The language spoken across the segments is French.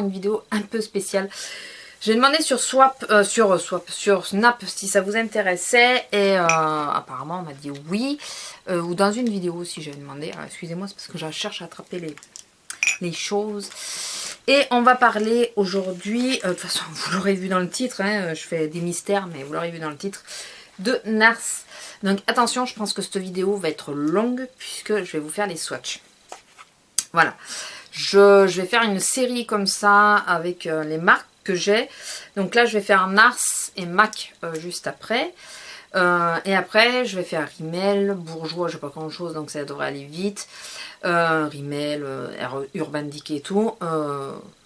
une vidéo un peu spéciale. J'ai demandé sur sur Snap si ça vous intéressait et apparemment on m'a dit oui. Ou dans une vidéo aussi j'avais demandé. Excusez-moi, c'est parce que je cherche à attraper les choses. Et on va parler aujourd'hui, de toute façon vous l'aurez vu dans le titre, hein, je fais des mystères mais vous l'aurez vu dans le titre, de NARS. Donc attention, je pense que cette vidéo va être longue puisque je vais vous faire les swatchs. Voilà, je vais faire une série comme ça avec les marques que j'ai. Donc là je vais faire NARS et MAC juste après. Et après je vais faire Rimmel, Bourjois, j'ai pas grand chose donc ça devrait aller vite. Rimmel, Urban Decay et tout.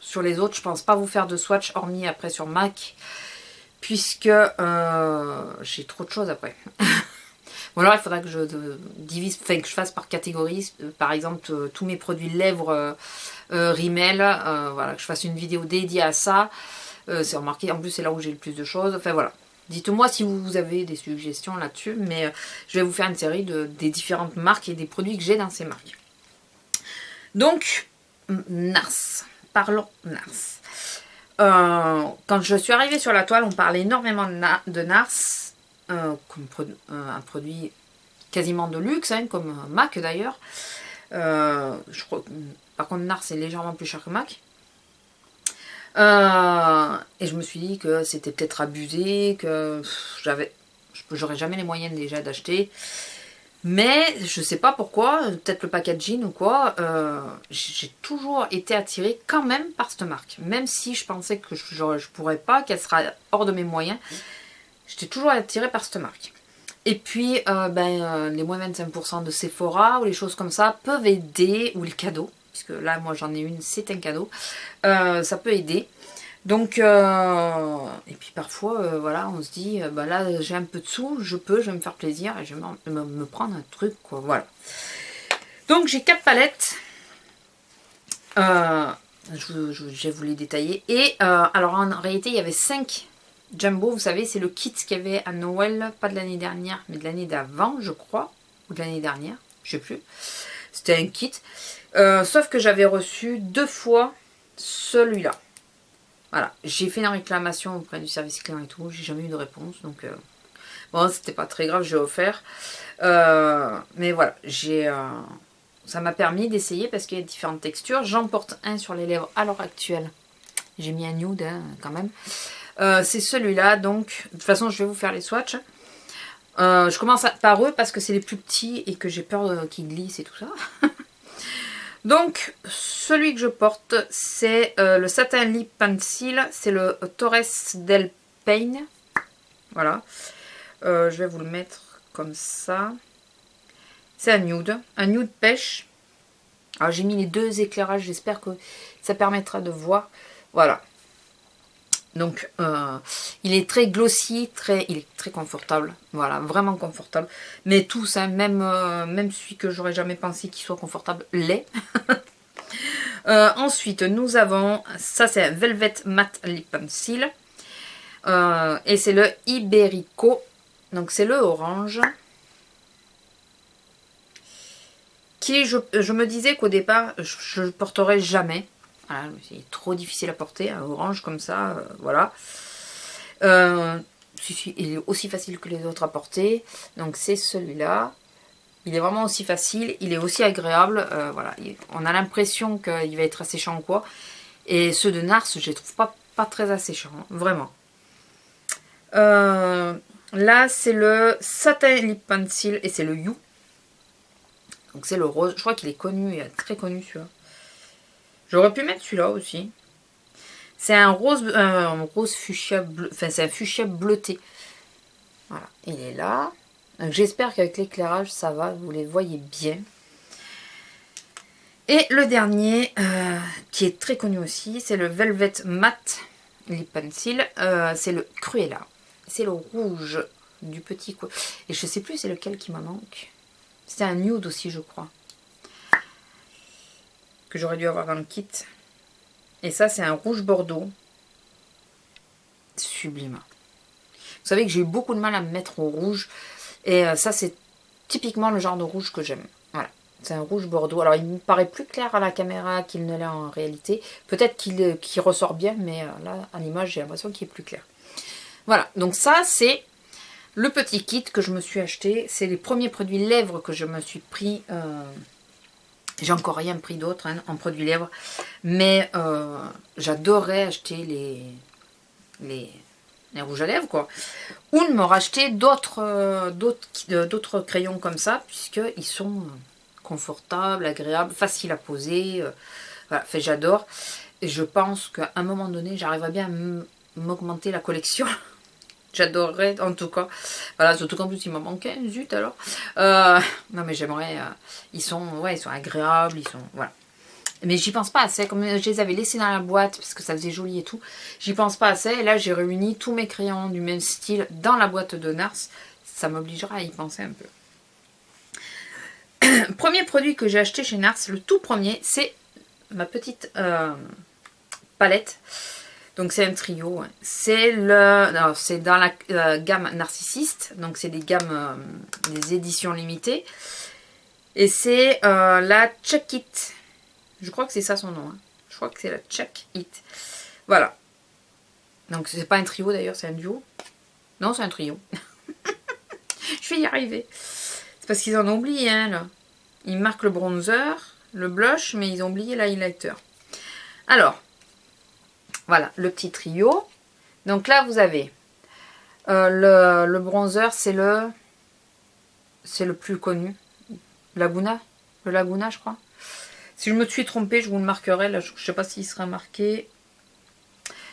Sur les autres je pense pas vous faire de swatch hormis après sur MAC. Puisque j'ai trop de choses après. Ou alors il faudra que je divise, enfin que je fasse par catégorie, par exemple tous mes produits lèvres Rimmel, voilà, que je fasse une vidéo dédiée à ça. C'est remarqué, en plus c'est là où j'ai le plus de choses, enfin voilà. Dites-moi si vous avez des suggestions là-dessus, mais je vais vous faire une série des différentes marques et des produits que j'ai dans ces marques. Donc, NARS, parlons NARS. Quand je suis arrivée sur la toile, on parlait énormément de NARS. Comme un produit quasiment de luxe, hein, comme MAC d'ailleurs. Je crois, par contre, NARS est légèrement plus cher que MAC. Et je me suis dit que c'était peut-être abusé, que j'aurais jamais les moyens déjà d'acheter. Mais je sais pas pourquoi, peut-être le packaging ou quoi, j'ai toujours été attirée quand même par cette marque. Même si je pensais que je pourrais pas, qu'elle sera hors de mes moyens. J'étais toujours attirée par cette marque. Et puis, les moins 25% de Sephora ou les choses comme ça peuvent aider, ou les cadeaux, puisque là, moi j'en ai une, c'est un cadeau. Ça peut aider. Donc, et puis parfois, voilà, on se dit, là j'ai un peu de sous, je vais me faire plaisir et je vais me prendre un truc, quoi, voilà. Donc j'ai 4 palettes. Je vais vous les détailler. Et alors en réalité, il y avait 5 Jumbo, vous savez, c'est le kit qu'il y avait à Noël, pas de l'année dernière, mais de l'année d'avant, je crois, ou de l'année dernière, je sais plus. C'était un kit, sauf que j'avais reçu 2 fois celui-là. Voilà, j'ai fait une réclamation auprès du service client et tout, j'ai jamais eu de réponse, donc bon, c'était pas très grave, j'ai offert. Mais voilà, ça m'a permis d'essayer parce qu'il y a différentes textures. J'en porte un sur les lèvres à l'heure actuelle. J'ai mis un nude, hein, quand même. C'est celui-là, donc de toute façon je vais vous faire les swatchs. Je commence par eux parce que c'est les plus petits et que j'ai peur qu'ils glissent et tout ça. Donc celui que je porte c'est le Satin Lip Pencil, c'est le Torres del Paine. Voilà, je vais vous le mettre comme ça. C'est un nude pêche. Alors j'ai mis les 2 éclairages, j'espère que ça permettra de voir. Voilà. Donc, il est très glossy, il est très confortable. Voilà, vraiment confortable. Mais tous, hein, même celui que j'aurais jamais pensé qu'il soit confortable, l'est. Ensuite, nous avons, ça c'est un Velvet Matte Lip Pencil. Et c'est le Iberico. Donc, c'est le orange. Qui, je me disais qu'au départ, je ne porterais jamais. Voilà, c'est trop difficile à porter, un orange comme ça, voilà. Il est aussi facile que les autres à porter, donc c'est celui-là. Il est vraiment aussi facile, il est aussi agréable, voilà. On a l'impression qu'il va être asséchant ou quoi. Et ceux de NARS, je les trouve pas très asséchants, hein, vraiment. Là, c'est le Satin Lip Pencil et c'est le You. Donc c'est le rose, je crois qu'il est connu, très connu celui-là. J'aurais pu mettre celui-là aussi. C'est un rose fuchsia bleu. Enfin, c'est un fuchsia bleuté. Voilà, il est là. J'espère qu'avec l'éclairage, ça va. Vous les voyez bien. Et le dernier, qui est très connu aussi, c'est le Velvet Matte Lip Pencil. C'est le Cruella. C'est le rouge du petit coin. Et je sais plus c'est lequel qui me manque. C'est un nude aussi, je crois. Que j'aurais dû avoir dans le kit. Et ça, c'est un rouge bordeaux. Sublime. Vous savez que j'ai eu beaucoup de mal à me mettre au rouge. Et ça, c'est typiquement le genre de rouge que j'aime. Voilà. C'est un rouge bordeaux. Alors, il me paraît plus clair à la caméra qu'il ne l'est en réalité. Peut-être qu'il ressort bien, mais là, à l'image, j'ai l'impression qu'il est plus clair. Voilà, donc ça, c'est le petit kit que je me suis acheté. C'est les premiers produits lèvres que je me suis pris. J'ai encore rien pris d'autre hein, en produits lèvres. Mais j'adorais acheter les rouges à lèvres, quoi. Ou de me racheter d'autres crayons comme ça, puisqu'ils sont confortables, agréables, faciles à poser. Voilà, fait, j'adore. Et je pense qu'à un moment donné, j'arriverai bien à m'augmenter la collection. J'adorerais en tout cas. Voilà, surtout qu'en plus il m'en manquait, zut alors. Non mais j'aimerais. Ils sont agréables, ils sont. Voilà. Mais j'y pense pas assez. Comme je les avais laissés dans la boîte parce que ça faisait joli et tout, j'y pense pas assez. Et là j'ai réuni tous mes crayons du même style dans la boîte de Nars. Ça m'obligera à y penser un peu. Premier produit que j'ai acheté chez Nars, le tout premier, c'est ma petite palette. Donc c'est un trio, c'est dans la gamme Narcissiste, donc c'est des gammes, des éditions limitées. Et c'est la Check It, je crois que c'est ça son nom, hein. Je crois que c'est la Check It. Voilà, donc c'est pas un trio d'ailleurs, c'est un duo. Non, c'est un trio. Je vais y arriver. C'est parce qu'ils en ont oublié un là. Ils marquent le bronzer, le blush, mais ils ont oublié l'highlighter. Alors, voilà, le petit trio. Donc là, vous avez le bronzer, c'est le plus connu. Laguna. Le Laguna, je crois. Si je me suis trompée, je vous le marquerai. Là, je ne sais pas s'il sera marqué.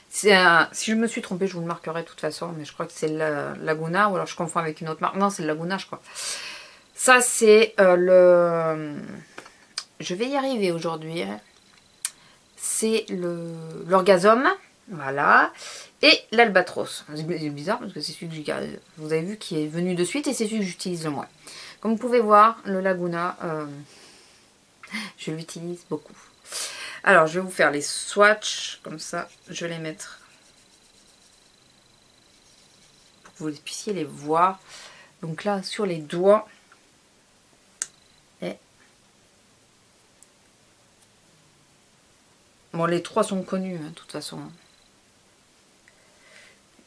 Si je me suis trompée, je vous le marquerai de toute façon. Mais je crois que c'est le Laguna. Ou alors je confonds avec une autre marque. Non, c'est le Laguna, je crois. Ça, c'est le... Je vais y arriver aujourd'hui. Hein. C'est l'Orgasme. Voilà. Et l'Albatros. C'est bizarre parce que c'est celui que vous avez vu qui est venu de suite et c'est celui que j'utilise le moins. Comme vous pouvez voir, le Laguna, je l'utilise beaucoup. Alors, je vais vous faire les swatchs. Comme ça, je vais les mettre pour que vous puissiez les voir. Donc là, sur les doigts. Et... Bon, les trois sont connus, hein, de toute façon.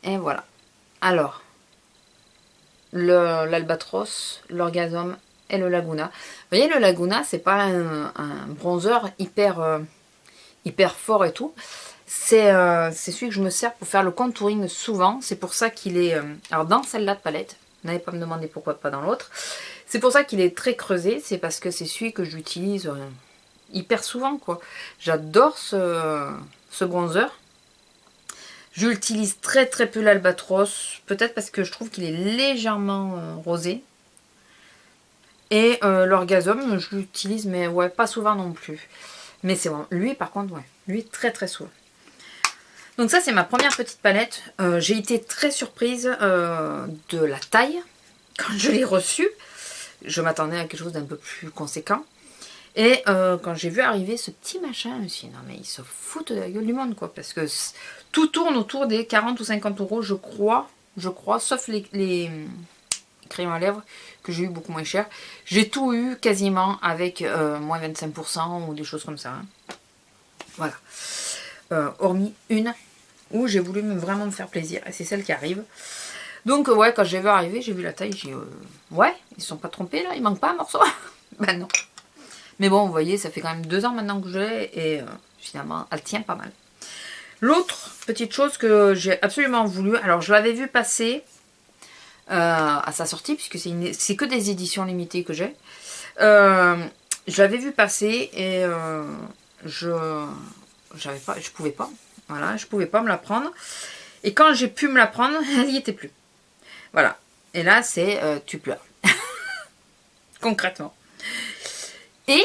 Et voilà. Alors, l'Albatros, l'Orgasme et le Laguna. Vous voyez, le Laguna, c'est pas un bronzer hyper fort et tout. C'est celui que je me sers pour faire le contouring souvent. C'est pour ça qu'il est... alors, dans celle-là de palette, n'allez pas me demander pourquoi pas dans l'autre. C'est pour ça qu'il est très creusé. C'est parce que c'est celui que j'utilise hyper souvent, quoi. J'adore ce bronzer. Je l'utilise très très peu l'Albatros, peut-être parce que je trouve qu'il est légèrement rosé. Et l'Orgasme, je l'utilise, mais ouais, pas souvent non plus. Mais c'est bon, lui par contre, ouais, lui très très souvent. Donc ça c'est ma première petite palette. J'ai été très surprise de la taille quand je l'ai reçue. Je m'attendais à quelque chose d'un peu plus conséquent. Et quand j'ai vu arriver ce petit machin, je me suis dit, non mais ils se foutent de la gueule du monde, quoi. Parce que tout tourne autour des 40 ou 50 euros, je crois, sauf les crayons à lèvres que j'ai eu beaucoup moins cher. J'ai tout eu quasiment avec moins 25% ou des choses comme ça. Hein. Voilà. Hormis une où j'ai voulu vraiment me faire plaisir. Et c'est celle qui arrive. Donc ouais, quand j'ai vu arriver, j'ai vu la taille, j'ai ouais, ils se sont pas trompés là, il manque pas un morceau. Ben non. Mais bon, vous voyez, ça fait quand même 2 ans maintenant que je l'ai et finalement, elle tient pas mal. L'autre petite chose que j'ai absolument voulu, alors je l'avais vu passer à sa sortie, puisque c'est que des éditions limitées que j'ai. Je l'avais vu passer et je pouvais pas. Voilà, je pouvais pas me la prendre. Et quand j'ai pu me la prendre, elle n'y était plus. Voilà. Et là, c'est tu pleures. Concrètement. Et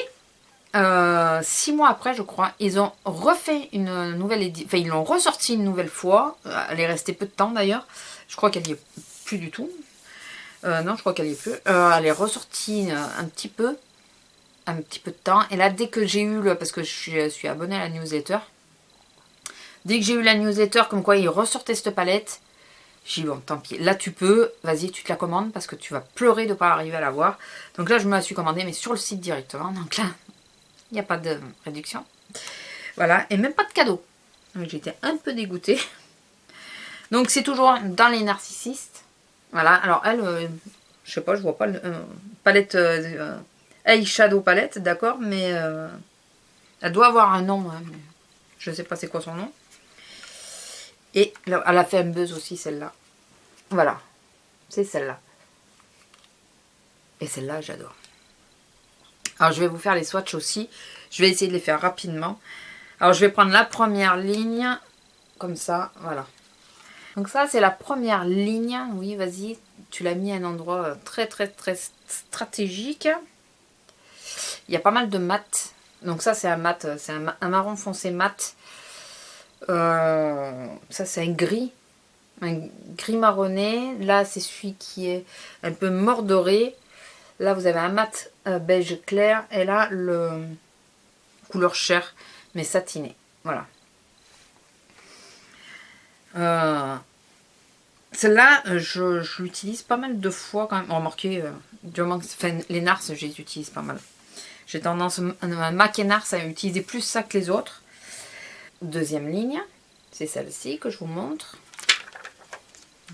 6 mois après, je crois, ils ont refait une nouvelle édition. Enfin, ils l'ont ressorti une nouvelle fois. Elle est restée peu de temps d'ailleurs. Je crois qu'elle n'y est plus du tout. Non, je crois qu'elle n'y est plus. Elle est ressortie un petit peu de temps. Et là, dès que j'ai eu parce que je suis abonnée à la newsletter. Dès que j'ai eu la newsletter, comme quoi ils ressortaient cette palette, J'ai dit bon, tant pis. Là, tu peux, vas-y, tu te la commandes parce que tu vas pleurer de ne pas arriver à l'avoir. Donc là, je me la suis commandée, mais sur le site directement. Donc là, il n'y a pas de réduction. Voilà, et même pas de cadeau. Donc j'étais un peu dégoûtée. Donc c'est toujours dans les narcissistes. Voilà, alors elle, je sais pas, je vois pas le palette eyeshadow palette, d'accord, mais elle doit avoir un nom, hein, mais je sais pas c'est quoi son nom. Et elle a fait un buzz aussi celle-là. Voilà, c'est celle-là. Et celle-là, j'adore. Alors je vais vous faire les swatchs aussi. Je vais essayer de les faire rapidement. Alors je vais prendre la première ligne, comme ça, voilà. Donc ça, c'est la première ligne. Oui, vas-y, tu l'as mis à un endroit très, très, très stratégique. Il y a pas mal de mat. Donc ça, c'est un mat, c'est un marron foncé mat. Ça, c'est un gris marronné. Là, c'est celui qui est un peu mordoré. Là, vous avez un mat beige clair. Et là, le couleur chair, mais satiné. Voilà. Celle-là, je l'utilise pas mal de fois quand même. Remarquez, les Nars, je les utilise pas mal. J'ai tendance, MAC et Nars, à utiliser plus ça que les autres. Deuxième ligne, c'est celle-ci que je vous montre.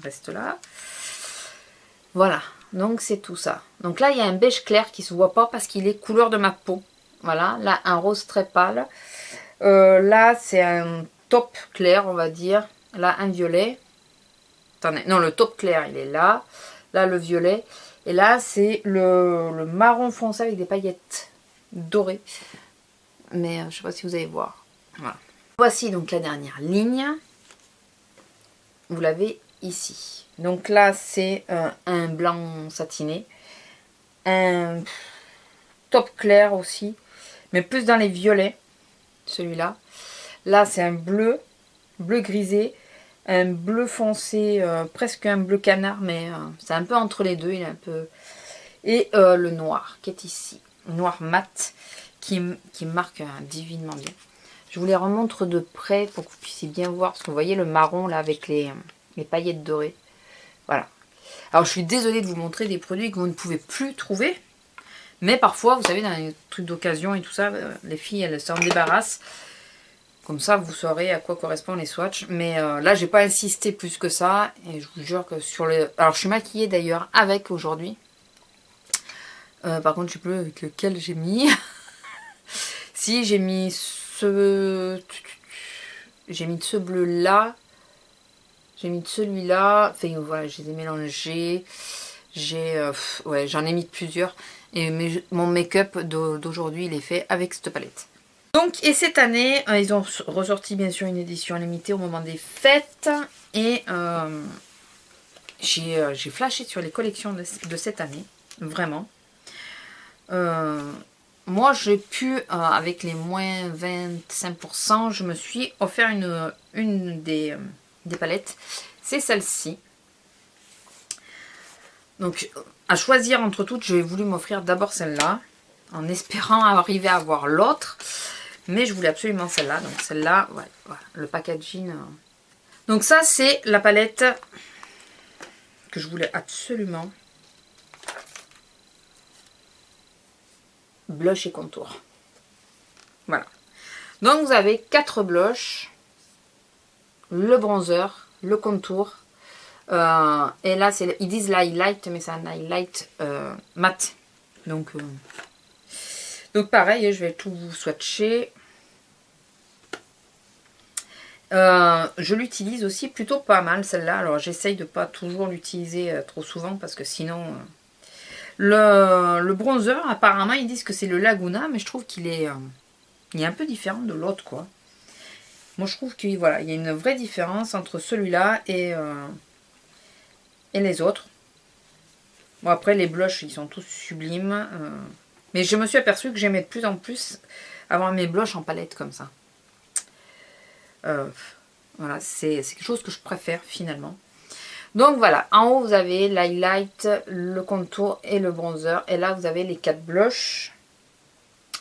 Reste là. Voilà, donc c'est tout ça. Donc là, il y a un beige clair qui ne se voit pas parce qu'il est couleur de ma peau. Voilà, là, un rose très pâle. Là, c'est un taupe clair, on va dire. Là, un violet. Attendez, non, le taupe clair, il est là. Là, le violet. Et là, c'est le marron foncé avec des paillettes dorées. Mais je ne sais pas si vous allez voir. Voilà. Voici donc la dernière ligne. Vous l'avez ici. Donc là, c'est un blanc satiné. Un taupe clair aussi. Mais plus dans les violets. Celui-là. Là, c'est un bleu. Bleu grisé. Un bleu foncé, presque un bleu canard, mais c'est un peu entre les deux, il est un peu... Et le noir, qui est ici, noir mat, qui marque divinement bien. Je vous les remontre de près pour que vous puissiez bien voir, parce que vous voyez le marron là avec les paillettes dorées. Voilà. Alors je suis désolée de vous montrer des produits que vous ne pouvez plus trouver, mais parfois, vous savez, dans les trucs d'occasion et tout ça, les filles, elles s'en débarrassent. Comme ça, vous saurez à quoi correspondent les swatchs. Mais là, j'ai pas insisté plus que ça. Et je vous jure que sur les... Alors, je suis maquillée d'ailleurs avec aujourd'hui. Par contre, je sais plus avec lequel j'ai mis. Si, j'ai mis ce... J'ai mis de ce bleu-là. J'ai mis de celui-là. Enfin, voilà, je les ai mélangés. Ouais, j'en ai mis de plusieurs. Et mon make-up d'aujourd'hui, il est fait avec cette palette. Donc, et cette année, ils ont ressorti bien sûr une édition limitée au moment des fêtes. Et j'ai flashé sur les collections de cette année. Vraiment. Moi, j'ai pu, avec les moins 25%, je me suis offert une des palettes. C'est celle-ci. Donc, à choisir entre toutes, j'ai voulu m'offrir d'abord celle-là. En espérant arriver à avoir l'autre. Mais je voulais absolument celle-là. Donc celle-là, ouais, voilà, le packaging. Donc ça, c'est la palette que je voulais absolument. Blush et contour. Voilà. Donc vous avez 4 blushs. Le bronzer, le contour. Et là, ils disent l'highlight, mais c'est un highlight mat. Donc pareil, je vais tout vous swatcher. Je l'utilise aussi plutôt pas mal celle-là. Alors j'essaye de pas toujours l'utiliser trop souvent parce que sinon... Le bronzer, apparemment ils disent que c'est le Laguna, mais je trouve qu'il est, il est un peu différent de l'autre quoi. Moi je trouve qu'il voilà, il y a une vraie différence entre celui-là et les autres. Bon après les blushs ils sont tous sublimes. Mais je me suis aperçue que j'aimais de plus en plus avoir mes blushs en palette comme ça. Voilà, c'est quelque chose que je préfère finalement. Donc voilà, en haut vous avez l'highlight, le contour et le bronzer. Et là vous avez les 4 blushs,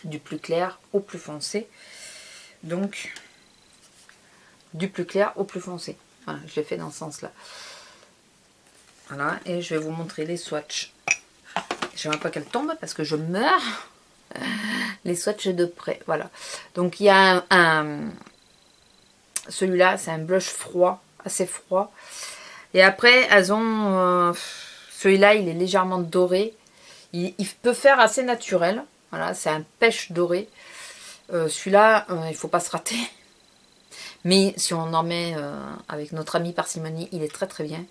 du plus clair au plus foncé. Donc, du plus clair au plus foncé. Voilà, je l'ai fait dans ce sens-là. Voilà, et je vais vous montrer les swatchs. J'aimerais pas qu'elle tombe parce que je meurs. Les swatchs de près, voilà. Donc il y a celui-là, c'est un blush froid, assez froid. Et après, elles ont... celui-là, il est légèrement doré. Il peut faire assez naturel. Voilà, c'est un pêche doré. Celui-là, il ne faut pas se rater. Mais si on en met avec notre ami parcimonie, il est très très bien.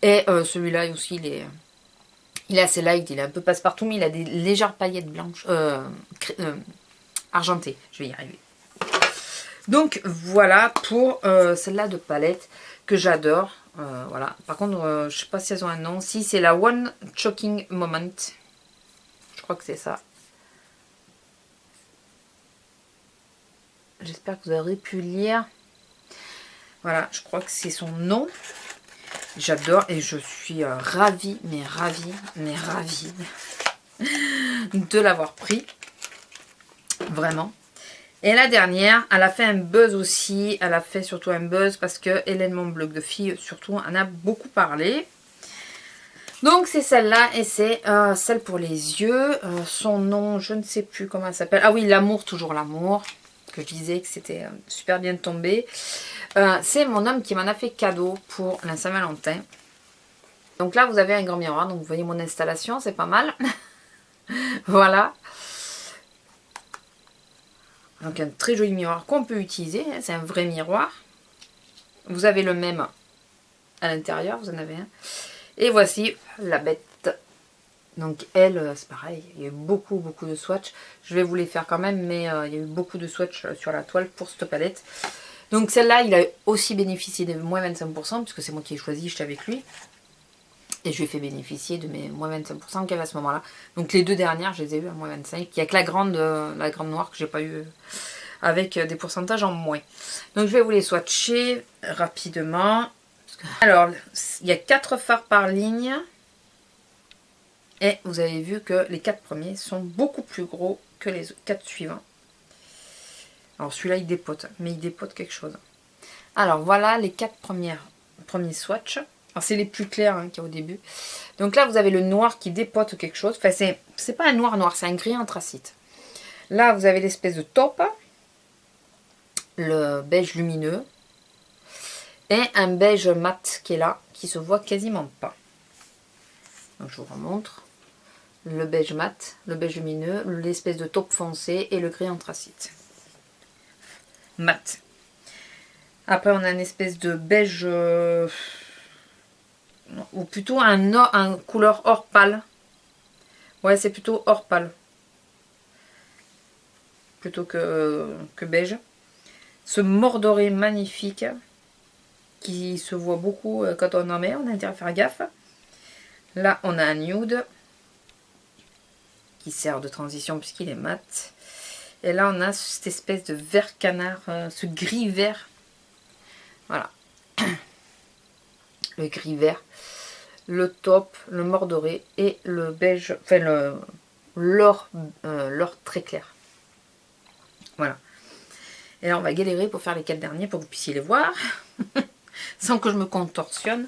Et celui-là aussi, il est assez light, il est un peu passe-partout, mais il a des légères paillettes blanches, argentées. Je vais y arriver. Donc voilà pour celle-là de palette que j'adore. Voilà. Par contre, je sais pas si elles ont un nom. Si, c'est la One Choking Moment. Je crois que c'est ça. J'espère que vous aurez pu lire. Voilà, je crois que c'est son nom. J'adore et je suis ravie, mais ravie de l'avoir pris. Vraiment. Et la dernière, elle a fait un buzz aussi. Elle a fait surtout un buzz parce que Hélène, mon blog de fille, surtout, en a beaucoup parlé. Donc c'est celle-là et c'est celle pour les yeux. Son nom, je ne sais plus comment elle s'appelle. Ah oui, l'amour, toujours l'amour. Que je disais que c'était super bien tombé. C'est mon homme qui m'en a fait cadeau pour la Saint-Valentin. Donc là, vous avez un grand miroir. Donc vous voyez mon installation, c'est pas mal. Voilà. Donc un très joli miroir qu'on peut utiliser. C'est un vrai miroir. Vous avez le même à l'intérieur. Vous en avez un. Et voici la bête. Donc elle, c'est pareil. Il y a eu beaucoup de swatchs. Je vais vous les faire quand même. Mais il y a eu beaucoup de swatchs sur la toile pour cette palette. Donc celle-là, il a aussi bénéficié de moins 25%. Puisque c'est moi qui ai choisi. J'étais avec lui. Et je lui ai fait bénéficier de mes moins 25% qu'il y avait à ce moment-là. Donc les deux dernières, je les ai eues à moins 25. Il n'y a que la grande noire que j'ai pas eu avec des pourcentages en moins. Donc je vais vous les swatcher rapidement. Alors, il y a 4 fards par ligne. Et vous avez vu que les 4 premiers sont beaucoup plus gros que les 4 suivants. Alors celui-là, il dépote. Mais il dépote quelque chose. Alors voilà les 4 premiers swatchs. Alors c'est les plus clairs qu'il y a au début. Donc là, vous avez le noir qui dépote quelque chose. Enfin, c'est pas un noir, c'est un gris anthracite. Là, vous avez l'espèce de taupe. Le beige lumineux. Et un beige mat qui est là, qui se voit quasiment pas. Donc je vous remontre. Le beige mat, le beige lumineux, l'espèce de taupe foncé et le gris anthracite. Mat. Après, on a une espèce de beige... ou plutôt un couleur or pâle. Ouais, c'est plutôt or pâle. Plutôt que beige. Ce mordoré magnifique qui se voit beaucoup quand on en met. On a intérêt à faire gaffe. Là, on a un nude qui sert de transition puisqu'il est mat. Et là, on a cette espèce de vert canard, ce gris vert. Voilà. Le gris vert. Le taupe, le mordoré et le beige, enfin l'or très clair. Voilà. Et là, on va galérer pour faire les 4 derniers pour que vous puissiez les voir. Sans que je me contorsionne.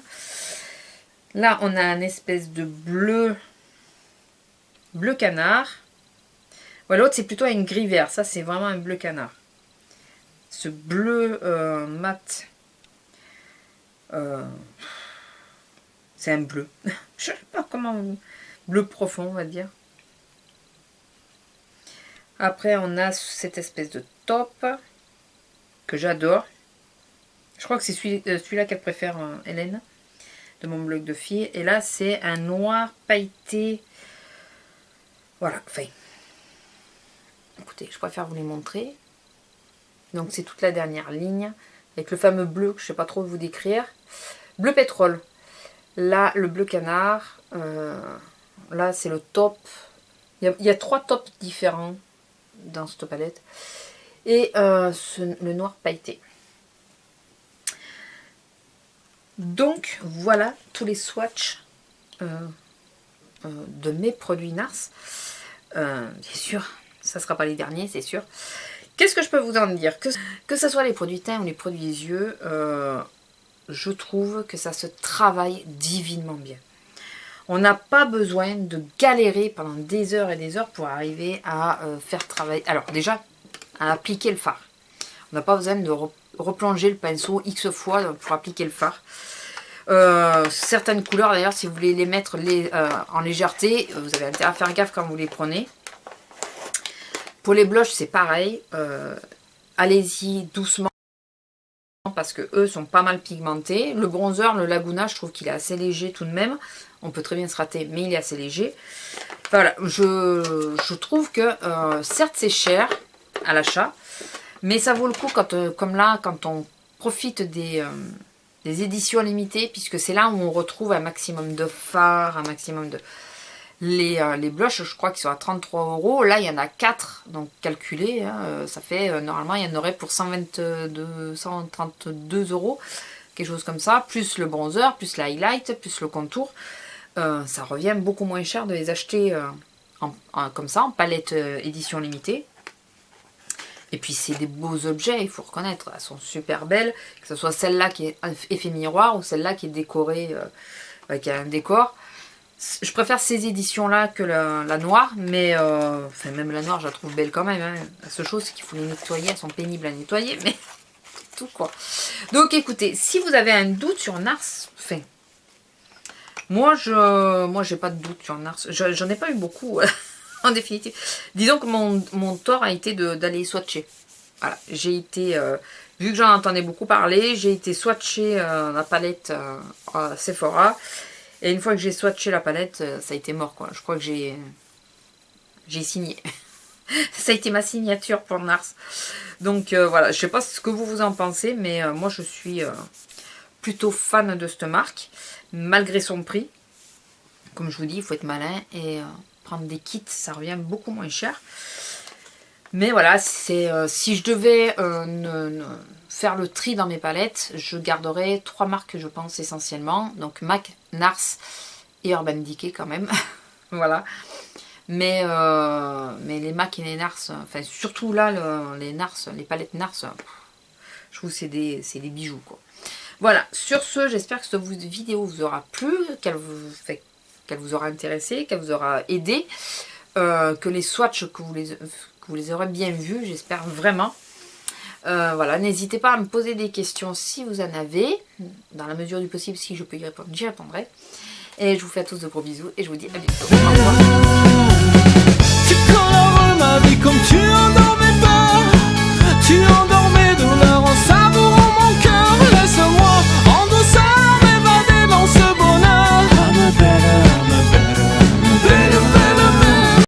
Là, on a un espèce de bleu canard. Ouais, l'autre, c'est plutôt un gris vert. Ça, c'est vraiment un bleu canard. Ce bleu mat. C'est un bleu. Je sais pas comment... Bleu profond, on va dire. Après, on a cette espèce de taupe que j'adore. Je crois que c'est celui-là qu'elle préfère, Hélène, de mon blog de fille. Et là, c'est un noir pailleté. Voilà, enfin. Écoutez, je préfère vous les montrer. Donc, c'est toute la dernière ligne. Avec le fameux bleu que je ne sais pas trop vous décrire. Bleu pétrole. Là, le bleu canard. Là, c'est le taupe. Il y a 3 taupes différents dans cette palette. Et le noir pailleté. Donc, voilà tous les swatchs de mes produits NARS. Bien sûr, ça ne sera pas les derniers, c'est sûr. Qu'est-ce que je peux vous en dire? Que ce soit les produits teints ou les produits yeux, je trouve que ça se travaille divinement bien. On n'a pas besoin de galérer pendant des heures et des heures pour arriver à faire travailler. Alors déjà, à appliquer le fard. On n'a pas besoin de replonger le pinceau X fois pour appliquer le fard. Certaines couleurs d'ailleurs, si vous voulez les mettre en légèreté, vous avez intérêt à faire gaffe quand vous les prenez. Pour les blushs, c'est pareil. Allez-y doucement parce que eux sont pas mal pigmentés. Le bronzer, le Laguna, je trouve qu'il est assez léger tout de même. On peut très bien se rater, mais il est assez léger. Voilà, je trouve que certes c'est cher à l'achat, mais ça vaut le coup quand, comme là, quand on profite des éditions limitées, puisque c'est là où on retrouve un maximum de fards, un maximum de... Les blushs, je crois qu'ils sont à 33 €. Là, il y en a 4, donc calculé, hein, ça fait, normalement, il y en aurait pour 132 €, quelque chose comme ça, plus le bronzer, plus l'highlight, plus le contour. Ça revient beaucoup moins cher de les acheter comme ça, en palette édition limitée. Et puis, c'est des beaux objets, il faut reconnaître, elles sont super belles, que ce soit celle-là qui est effet miroir ou celle-là qui est décorée, qui a un décor. Je préfère ces éditions-là que la noire, mais enfin, même la noire, je la trouve belle quand même. Hein. La seule chose, c'est qu'il faut les nettoyer, elles sont pénibles à nettoyer, mais tout quoi. Donc écoutez, si vous avez un doute sur Nars, enfin, moi, j'ai pas de doute sur Nars. J'en ai pas eu beaucoup, en définitive. Disons que mon tort a été d'aller swatcher. Voilà, j'ai été, vu que j'en entendais beaucoup parler, j'ai été swatcher la palette à Sephora. Et une fois que j'ai swatché la palette, ça a été mort quoi. Je crois que j'ai signé. Ça a été ma signature pour Nars. Donc voilà, je sais pas ce que vous en pensez, mais moi je suis plutôt fan de cette marque, malgré son prix. Comme je vous dis, il faut être malin et prendre des kits, ça revient beaucoup moins cher. Mais voilà, c'est si je devais faire le tri dans mes palettes, je garderais 3 marques, je pense, essentiellement. Donc MAC, Nars et Urban Decay quand même. Voilà. Mais les MAC et les Nars, enfin surtout là, les Nars, les palettes Nars, je trouve que c'est des bijoux quoi. Voilà, sur ce, j'espère que cette vidéo vous aura plu, qu'elle vous aura intéressé, qu'elle vous aura aidé, que les swatchs, que vous les aurez bien vus, j'espère vraiment. Voilà, n'hésitez pas à me poser des questions si vous en avez, dans la mesure du possible, si je peux y répondre, j'y répondrai. Et je vous fais à tous de gros bisous et je vous dis à bientôt. Au revoir.